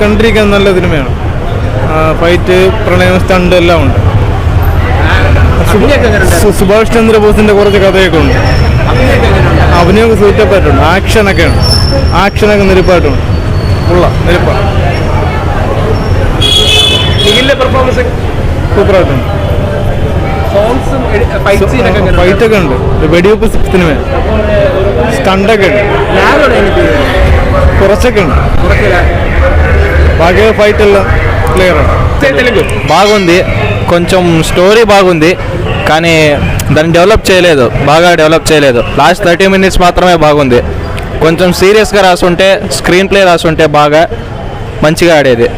കണ്ടിരിക്കാൻ നല്ല സിനിമയാണ്. ഫൈറ്റ്, പ്രണയം, സ്റ്റണ്ട് എല്ലാം ഉണ്ട്. സുഭാഷ് ചന്ദ്രബോസിന്റെ കുറച്ച് കഥയൊക്കെ ഉണ്ട്. അഭിനയമൊക്കെ സൂറ്റപ്പായിട്ടുണ്ട്. ആക്ഷനൊക്കെ നിരപ്പായിട്ടുണ്ട്. നിരപ്പാണ്. സൂപ്പറായിട്ടുണ്ട്. ഫൈറ്റൊക്കെ ഉണ്ട്. വെടിവെപ്പ് സിനിമ. സ്റ്റണ്ടൊക്കെ ഉണ്ട്. കുറച്ചൊക്കെ ഉണ്ട്. బాగా ఫైట్ క్లియర్. బాగుంది. కొంచెం స్టోరీ బాగుంది కానీ దాన్ని బాగా డెవలప్ చేయలేదు. లాస్ట్ 30 minutes మాత్రమే బాగుంది. కొంచెం సీరియస్గా రాసుంటే, స్క్రీన్ ప్లే రాసుంటే బాగా మంచిగా ఆడేది.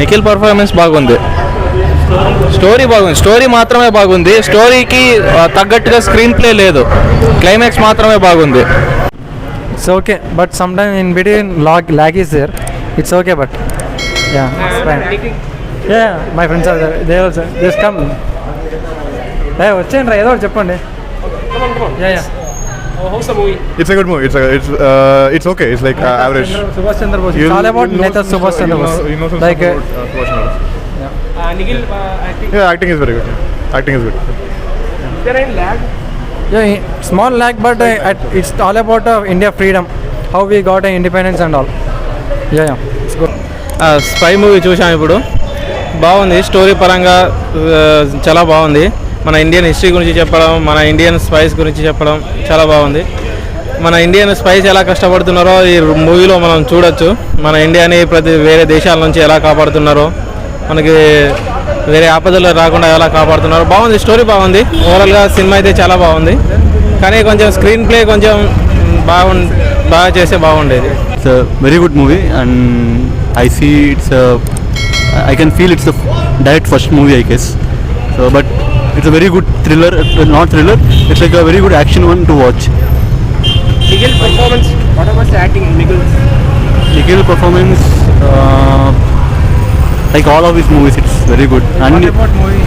నిఖిల్ పర్ఫార్మెన్స్ బాగుంది. స్టోరీ మాత్రమే బాగుంది. స్టోరీకి తగ్గట్టుగా స్క్రీన్ ప్లే లేదు. క్లైమాక్స్ మాత్రమే బాగుంది. It's okay, but sometimes in between lag is there. It's okay, but yeah, it's fine. Yeah, my friends are there. They also just come. Hey, వచ్చేయండి ఏదో ఒకటి చెప్పండి. Yeah. How's the movie? It's a good movie. It's okay. It's like average. Subhash Chandra Bose. It's all about Netaji Subhash Chandra Bose. You know some like about Subhash Chandra Bose. Yeah. Nikhil acting. Yeah, acting is very good. Acting is good. Is there any lag? Yeah, small lag, but it's all about India freedom, how we got independence and all. Yeah, it's good. Spy movie చూసాము ఇప్పుడు. బాగుంది. Story పరంగా చాలా బాగుంది. మన Indian history గురించి చెప్పడం, మన ఇండియన్ స్పైస్ గురించి చెప్పడం చాలా బాగుంది. మన ఇండియన్ స్పైస్ ఎలా కష్టపడుతున్నారో ఈ మూవీలో మనం చూడొచ్చు. మన ఇండియాని వేరే దేశాల నుంచి ఎలా కాపాడుతున్నారో, మనకి వేరే ఆపదలు రాకుండా ఎలా కాపాడుతున్నారు. బాగుంది. స్టోరీ బాగుంది. ఓవరాల్గా సినిమా అయితే చాలా బాగుంది. కానీ కొంచెం స్క్రీన్ ప్లే కొంచెం బాగా చేస్తే బాగుండేది. It's a very good movie and I see I can feel it's the direct first movie I guess. So but it's a very good thriller, not thriller, it's like a very good action one to watch. Nikhil performance, what about the acting in Nikhil performance, like all of his movies, it's very good. And What about movie?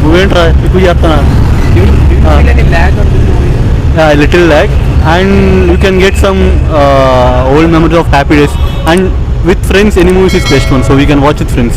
movie entra ipu cheptana any lag on this movie? yeah, a little lag and you can get some old memories of happy days, and with friends any movies is best one, so we can watch with friends.